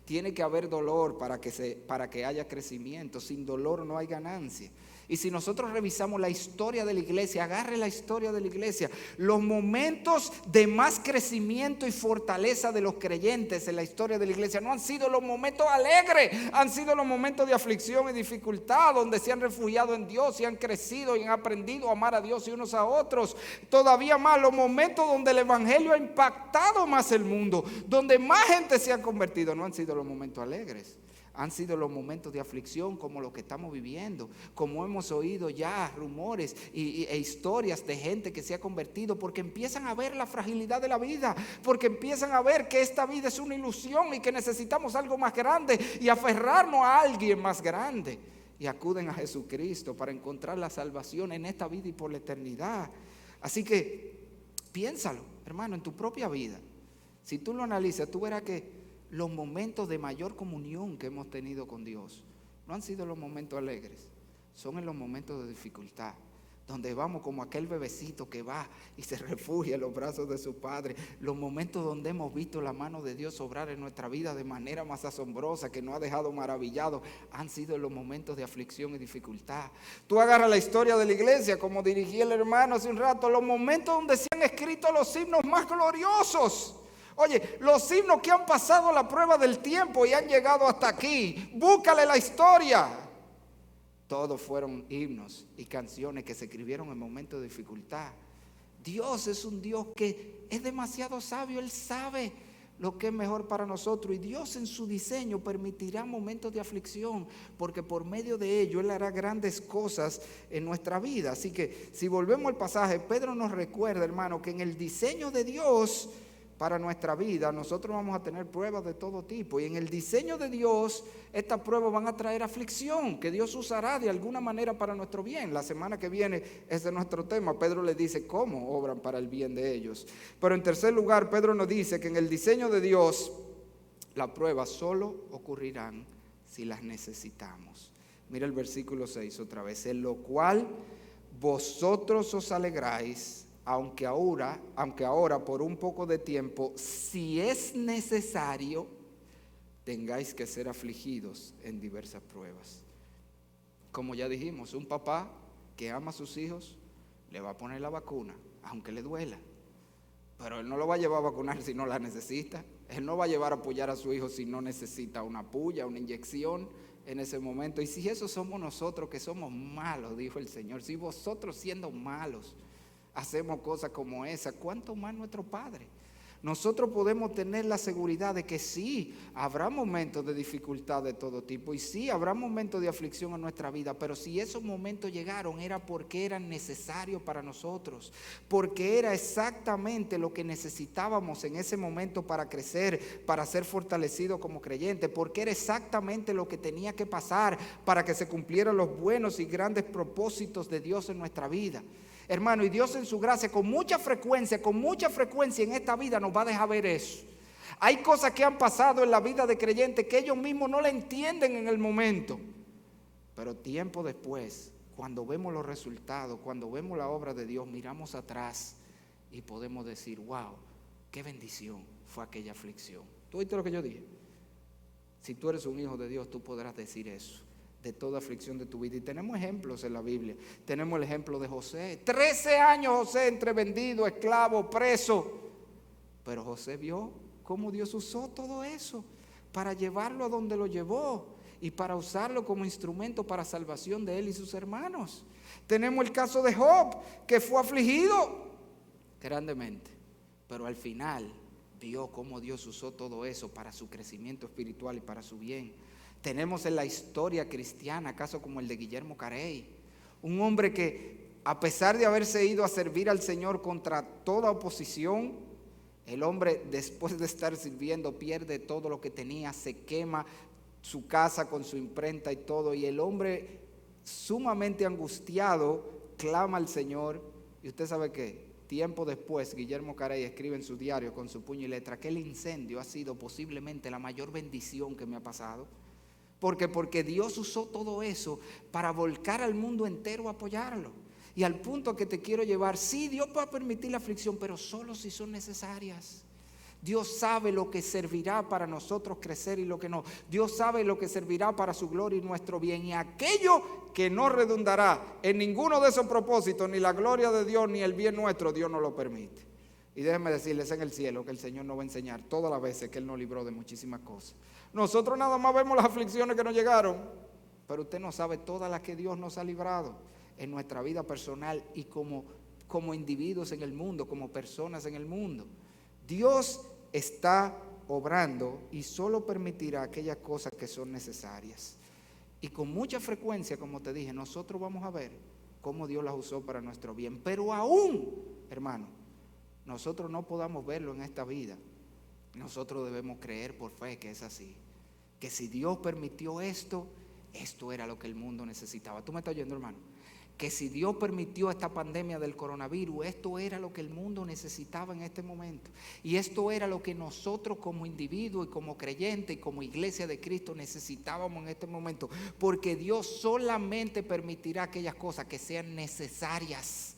Tiene que haber dolor para que haya crecimiento. Sin dolor no hay ganancia. Y si nosotros revisamos la historia de la iglesia, agarre la historia de la iglesia, los momentos de más crecimiento y fortaleza de los creyentes en la historia de la iglesia no han sido los momentos alegres, han sido los momentos de aflicción y dificultad, donde se han refugiado en Dios y han crecido y han aprendido a amar a Dios y unos a otros. Todavía más, los momentos donde el evangelio ha impactado más el mundo, donde más gente se ha convertido, no han sido los momentos alegres. Han sido los momentos de aflicción como los que estamos viviendo, como hemos oído ya rumores e historias de gente que se ha convertido porque empiezan a ver la fragilidad de la vida, porque empiezan a ver que esta vida es una ilusión y que necesitamos algo más grande y aferrarnos a alguien más grande. Y acuden a Jesucristo para encontrar la salvación en esta vida y por la eternidad. Así que piénsalo, hermano, en tu propia vida. Si tú lo analizas, tú verás que los momentos de mayor comunión que hemos tenido con Dios no han sido los momentos alegres, son en los momentos de dificultad, donde vamos como aquel bebecito que va y se refugia en los brazos de su padre, los momentos donde hemos visto la mano de Dios obrar en nuestra vida de manera más asombrosa, que nos ha dejado maravillados, han sido los momentos de aflicción y dificultad. Tú agarras la historia de la iglesia, como dirigí el hermano hace un rato, los momentos donde se han escrito los himnos más gloriosos. Oye, los himnos que han pasado la prueba del tiempo y han llegado hasta aquí, búscale la historia. Todos fueron himnos y canciones que se escribieron en momentos de dificultad. Dios es un Dios que es demasiado sabio, Él sabe lo que es mejor para nosotros. Y Dios en su diseño permitirá momentos de aflicción, porque por medio de ello Él hará grandes cosas en nuestra vida. Así que si volvemos al pasaje, Pedro nos recuerda, hermano, que en el diseño de Dios para nuestra vida, nosotros vamos a tener pruebas de todo tipo, y en el diseño de Dios, estas pruebas van a traer aflicción, que Dios usará de alguna manera para nuestro bien. La semana que viene ese es nuestro tema. Pedro les dice cómo obran para el bien de ellos. Pero en tercer lugar, Pedro nos dice que en el diseño de Dios, las pruebas solo ocurrirán si las necesitamos. Mira el versículo 6 otra vez, en lo cual vosotros os alegráis, aunque ahora por un poco de tiempo, si es necesario, tengáis que ser afligidos en diversas pruebas. Como ya dijimos, un papá que ama a sus hijos le va a poner la vacuna, aunque le duela. Pero él no lo va a llevar a vacunar si no la necesita. Él no va a llevar a apoyar a su hijo si no necesita una puya, una inyección en ese momento. Y si eso somos nosotros, que somos malos, dijo el Señor, si vosotros siendo malos hacemos cosas como esa, ¿cuánto más nuestro Padre? Nosotros podemos tener la seguridad de que sí, habrá momentos de dificultad de todo tipo y sí, habrá momentos de aflicción en nuestra vida, pero si esos momentos llegaron era porque eran necesarios para nosotros, porque era exactamente lo que necesitábamos en ese momento para crecer, para ser fortalecidos como creyentes, porque era exactamente lo que tenía que pasar para que se cumplieran los buenos y grandes propósitos de Dios en nuestra vida. Hermano, y Dios en su gracia con mucha frecuencia en esta vida nos va a dejar ver eso. Hay cosas que han pasado en la vida de creyentes que ellos mismos no la entienden en el momento, pero tiempo después, cuando vemos los resultados, cuando vemos la obra de Dios, miramos atrás y podemos decir, wow, qué bendición fue aquella aflicción. ¿Tú oíste lo que yo dije? Si tú eres un hijo de Dios, tú podrás decir eso de toda aflicción de tu vida. Y tenemos ejemplos en la Biblia. Tenemos el ejemplo de José. 13 años José entre vendido, esclavo, preso. Pero José vio cómo Dios usó todo eso para llevarlo a donde lo llevó y para usarlo como instrumento para salvación de él y sus hermanos. Tenemos el caso de Job, que fue afligido grandemente, pero al final vio cómo Dios usó todo eso para su crecimiento espiritual y para su bien. Tenemos en la historia cristiana casos como el de Guillermo Carey, un hombre que a pesar de haberse ido a servir al Señor contra toda oposición, el hombre después de estar sirviendo pierde todo lo que tenía, se quema su casa con su imprenta y todo, y el hombre sumamente angustiado clama al Señor. Y usted sabe que tiempo después Guillermo Carey escribe en su diario con su puño y letra que el incendio ha sido posiblemente la mayor bendición que me ha pasado. Porque Dios usó todo eso para volcar al mundo entero a apoyarlo. Y al punto que te quiero llevar, sí, Dios va a permitir la aflicción, pero solo si son necesarias. Dios sabe lo que servirá para nosotros crecer y lo que no. Dios sabe lo que servirá para su gloria y nuestro bien. Y aquello que no redundará en ninguno de esos propósitos, ni la gloria de Dios, ni el bien nuestro, Dios no lo permite. Y déjenme decirles en el cielo que el Señor nos va a enseñar todas las veces que Él nos libró de muchísimas cosas. Nosotros nada más vemos las aflicciones que nos llegaron, pero usted no sabe todas las que Dios nos ha librado en nuestra vida personal y como individuos en el mundo, como personas en el mundo. Dios está obrando y solo permitirá aquellas cosas que son necesarias. Y con mucha frecuencia, como te dije, nosotros vamos a ver cómo Dios las usó para nuestro bien. Pero aún, hermano, nosotros no podamos verlo en esta vida. Nosotros debemos creer por fe que es así. Que si Dios permitió esto, esto era lo que el mundo necesitaba. ¿Tú me estás oyendo, hermano? Que si Dios permitió esta pandemia del coronavirus, esto era lo que el mundo necesitaba en este momento. Y esto era lo que nosotros como individuos y como creyentes y como iglesia de Cristo necesitábamos en este momento. Porque Dios solamente permitirá aquellas cosas que sean necesarias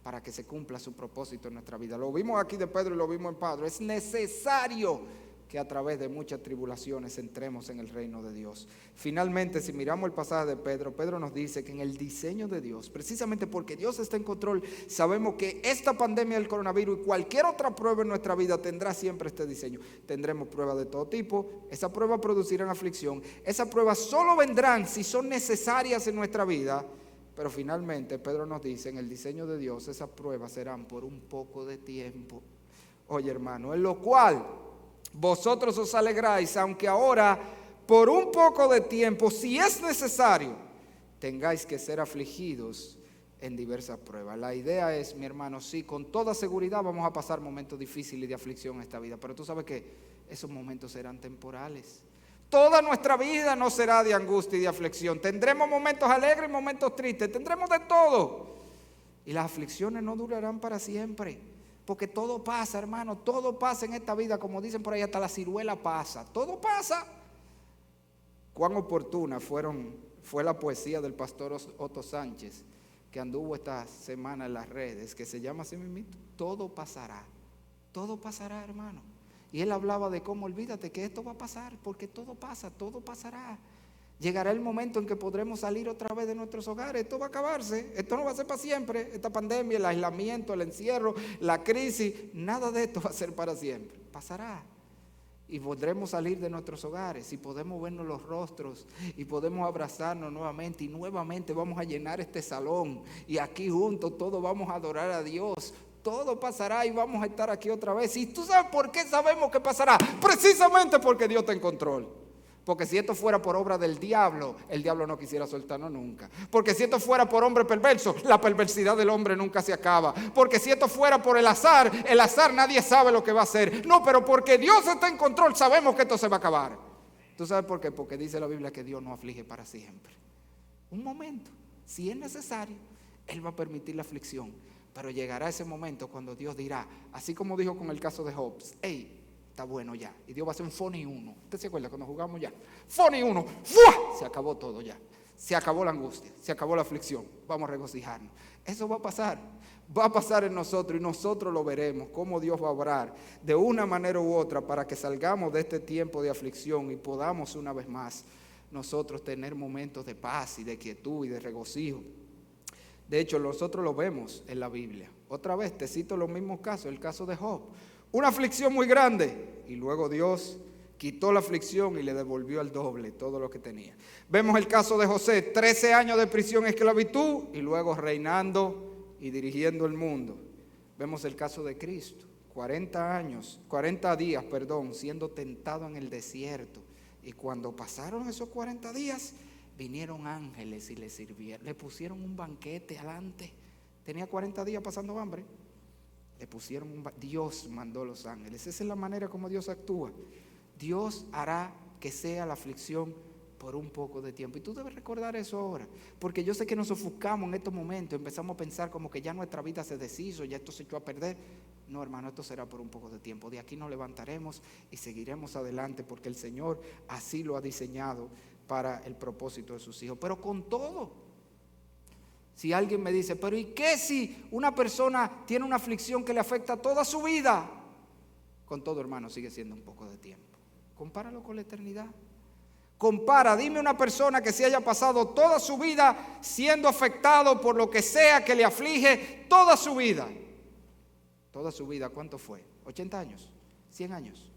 para que se cumpla su propósito en nuestra vida. Lo vimos aquí de Pedro y lo vimos en Pablo. Es necesario que a través de muchas tribulaciones entremos en el reino de Dios. Finalmente, si miramos el pasaje de Pedro, Pedro nos dice que en el diseño de Dios, precisamente porque Dios está en control, sabemos que esta pandemia del coronavirus y cualquier otra prueba en nuestra vida tendrá siempre este diseño. Tendremos pruebas de todo tipo, esas pruebas producirán aflicción, esas pruebas solo vendrán si son necesarias en nuestra vida. Pero finalmente Pedro nos dice, en el diseño de Dios, esas pruebas serán por un poco de tiempo. Oye, hermano, en lo cual vosotros os alegráis, aunque ahora por un poco de tiempo, si es necesario, tengáis que ser afligidos en diversas pruebas. La idea es, mi hermano, sí, con toda seguridad vamos a pasar momentos difíciles de aflicción en esta vida, pero tú sabes que esos momentos serán temporales. Toda nuestra vida no será de angustia y de aflicción. Tendremos momentos alegres y momentos tristes. Tendremos de todo. Y las aflicciones no durarán para siempre. Porque todo pasa, hermano. Todo pasa en esta vida. Como dicen por ahí, hasta la ciruela pasa. Todo pasa. Cuán oportuna fue la poesía del pastor Otto Sánchez, que anduvo esta semana en las redes, que se llama así mismo, todo pasará. Todo pasará, hermano. Y él hablaba de cómo olvídate que esto va a pasar, porque todo pasa, todo pasará. Llegará el momento en que podremos salir otra vez de nuestros hogares. Esto va a acabarse, esto no va a ser para siempre. Esta pandemia, el aislamiento, el encierro, la crisis, nada de esto va a ser para siempre. Pasará. Y podremos salir de nuestros hogares y podemos vernos los rostros y podemos abrazarnos nuevamente y nuevamente vamos a llenar este salón y aquí juntos todos vamos a adorar a Dios. Todo pasará y vamos a estar aquí otra vez. ¿Y tú sabes por qué sabemos que pasará? Precisamente porque Dios está en control. Porque si esto fuera por obra del diablo, el diablo no quisiera soltarnos nunca. Porque si esto fuera por hombre perverso, la perversidad del hombre nunca se acaba. Porque si esto fuera por el azar nadie sabe lo que va a hacer. No, pero porque Dios está en control, sabemos que esto se va a acabar. ¿Tú sabes por qué? Porque dice la Biblia que Dios no aflige para siempre. Un momento, si es necesario, Él va a permitir la aflicción. Pero llegará ese momento cuando Dios dirá, así como dijo con el caso de Job, hey, está bueno ya. Y Dios va a hacer un Foni 1. ¿Usted se acuerda cuando jugamos ya? Foni 1. ¡Fua! Se acabó todo ya. Se acabó la angustia, se acabó la aflicción. Vamos a regocijarnos. Eso va a pasar. Va a pasar en nosotros y nosotros lo veremos, cómo Dios va a obrar de una manera u otra para que salgamos de este tiempo de aflicción y podamos una vez más nosotros tener momentos de paz y de quietud y de regocijo. De hecho, nosotros lo vemos en la Biblia. Otra vez, te cito los mismos casos, el caso de Job. Una aflicción muy grande y luego Dios quitó la aflicción y le devolvió al doble todo lo que tenía. Vemos el caso de José, 13 años de prisión y esclavitud y luego reinando y dirigiendo el mundo. Vemos el caso de Cristo, 40 días, siendo tentado en el desierto. Y cuando pasaron esos 40 días, vinieron ángeles y le sirvieron, le pusieron un banquete adelante. Tenía 40 días pasando hambre. Le pusieron Dios mandó los ángeles. Esa es la manera como Dios actúa. Dios hará que sea la aflicción por un poco de tiempo. Y tú debes recordar eso ahora. Porque yo sé que nos ofuscamos en estos momentos. Empezamos a pensar como que ya nuestra vida se deshizo, ya esto se echó a perder. No, hermano, esto será por un poco de tiempo. De aquí nos levantaremos y seguiremos adelante porque el Señor así lo ha diseñado para el propósito de sus hijos. Pero con todo, si alguien me dice, pero ¿y qué si una persona tiene una aflicción que le afecta toda su vida? Con todo, hermano, sigue siendo un poco de tiempo. Compáralo con la eternidad. Compara, dime una persona que se haya pasado toda su vida siendo afectado por lo que sea que le aflige, toda su vida. Toda su vida, ¿cuánto fue? ¿80 años? ¿100 años?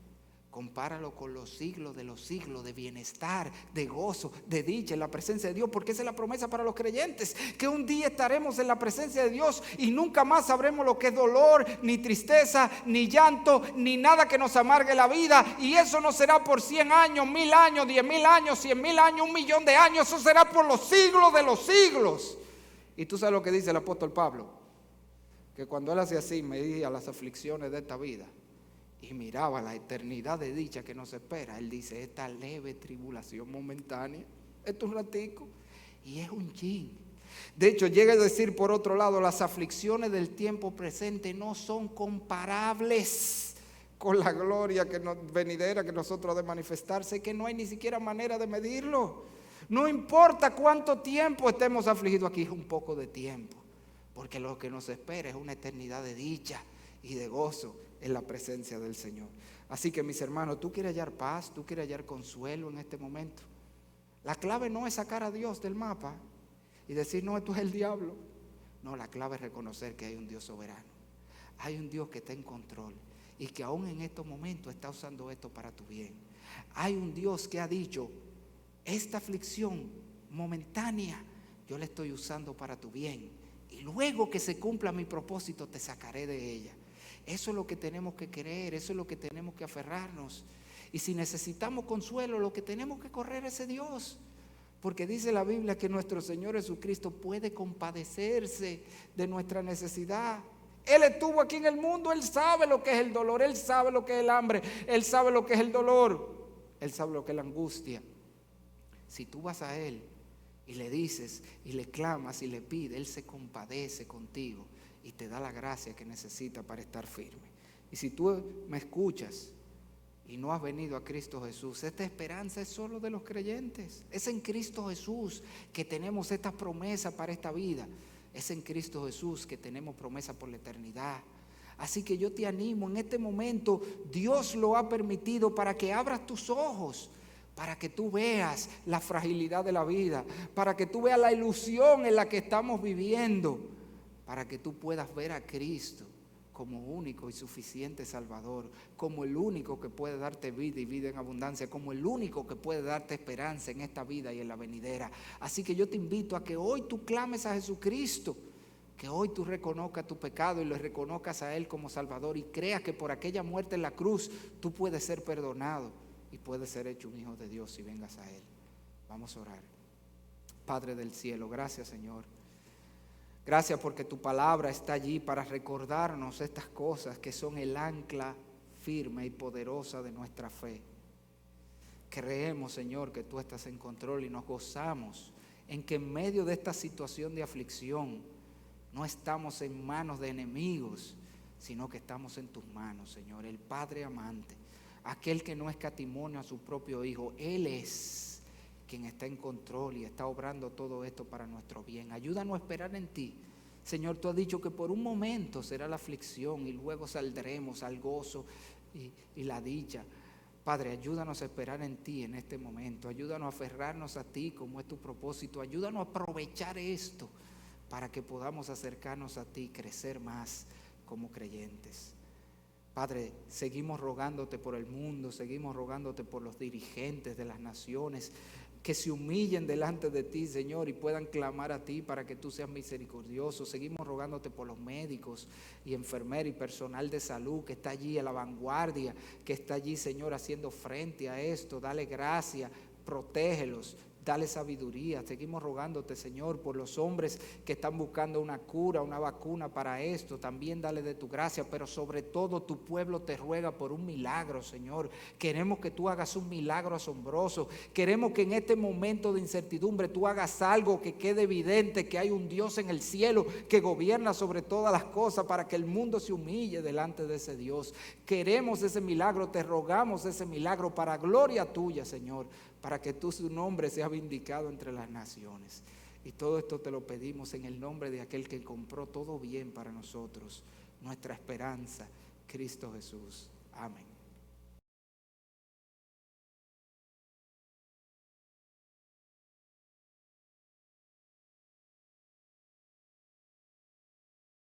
Compáralo con los siglos de bienestar, de gozo, de dicha en la presencia de Dios, porque esa es la promesa para los creyentes, que un día estaremos en la presencia de Dios y nunca más sabremos lo que es dolor, ni tristeza, ni llanto, ni nada que nos amargue la vida. Y eso no será por 100 años, 1000 años, 10,000 años, 100,000 años, 1,000,000 de años. Eso será por los siglos de los siglos. Y tú sabes lo que dice el apóstol Pablo, que cuando él hacía así, medía las aflicciones de esta vida y miraba la eternidad de dicha que nos espera, él dice, esta leve tribulación momentánea, esto es un ratico y es un chin. De hecho, llega a decir por otro lado, las aflicciones del tiempo presente no son comparables con la gloria venidera que nosotros ha de manifestarse, que no hay ni siquiera manera de medirlo. No importa cuánto tiempo estemos afligidos aquí, es un poco de tiempo, porque lo que nos espera es una eternidad de dicha y de gozo en la presencia del Señor. Así que, mis hermanos, tú quieres hallar paz, tú quieres hallar consuelo en este momento. La clave no es sacar a Dios del mapa y decir, no, esto es el diablo. No, la clave es reconocer que hay un Dios soberano. Hay un Dios que está en control y que aún en estos momentos está usando esto para tu bien. Hay un Dios que ha dicho, esta aflicción momentánea yo la estoy usando para tu bien, y luego que se cumpla mi propósito te sacaré de ella. Eso es lo que tenemos que creer, eso es lo que tenemos que aferrarnos. Y si necesitamos consuelo, lo que tenemos que correr es ese Dios, porque dice la Biblia que nuestro Señor Jesucristo puede compadecerse de nuestra necesidad. Él estuvo aquí en el mundo, Él sabe lo que es el dolor, Él sabe lo que es el hambre, Él sabe lo que es el dolor, Él sabe lo que es la angustia. Si tú vas a Él y le dices y le clamas y le pides, Él se compadece contigo y te da la gracia que necesita para estar firme. Y si tú me escuchas y no has venido a Cristo Jesús, esta esperanza es solo de los creyentes. Es en Cristo Jesús que tenemos esta promesa para esta vida. Es en Cristo Jesús que tenemos promesa por la eternidad. Así que yo te animo, en este momento Dios lo ha permitido para que abras tus ojos, para que tú veas la fragilidad de la vida, para que tú veas la ilusión en la que estamos viviendo, para que tú puedas ver a Cristo como único y suficiente Salvador, como el único que puede darte vida y vida en abundancia, como el único que puede darte esperanza en esta vida y en la venidera. Así que yo te invito a que hoy tú clames a Jesucristo, que hoy tú reconozcas tu pecado y lo reconozcas a Él como Salvador y creas que por aquella muerte en la cruz tú puedes ser perdonado y puedes ser hecho un hijo de Dios si vengas a Él. Vamos a orar. Padre del cielo, gracias, Señor. Gracias porque tu palabra está allí para recordarnos estas cosas que son el ancla firme y poderosa de nuestra fe. Creemos, Señor, que tú estás en control y nos gozamos en que en medio de esta situación de aflicción no estamos en manos de enemigos, sino que estamos en tus manos, Señor, el Padre amante, aquel que no escatimó a su propio Hijo. Él es quien está en control y está obrando todo esto para nuestro bien. Ayúdanos a esperar en ti. Señor, tú has dicho que por un momento será la aflicción y luego saldremos al gozo y la dicha. Padre, ayúdanos a esperar en ti en este momento. Ayúdanos a aferrarnos a ti como es tu propósito. Ayúdanos a aprovechar esto para que podamos acercarnos a ti y crecer más como creyentes. Padre, seguimos rogándote por el mundo, seguimos rogándote por los dirigentes de las naciones, que se humillen delante de ti, Señor, y puedan clamar a ti para que tú seas misericordioso. Seguimos rogándote por los médicos y enfermeros y personal de salud que está allí a la vanguardia, que está allí, Señor, haciendo frente a esto. Dale gracia, protégelos, dale sabiduría. Seguimos rogándote, Señor, por los hombres que están buscando una cura, una vacuna para esto. También dale de tu gracia, pero sobre todo tu pueblo te ruega por un milagro, Señor. Queremos que tú hagas un milagro asombroso. Queremos que en este momento de incertidumbre tú hagas algo que quede evidente, que hay un Dios en el cielo que gobierna sobre todas las cosas, para que el mundo se humille delante de ese Dios. Queremos ese milagro, te rogamos ese milagro para gloria tuya, Señor, para que tu nombre sea vindicado entre las naciones. Y todo esto te lo pedimos en el nombre de aquel que compró todo bien para nosotros, nuestra esperanza, Cristo Jesús. Amén.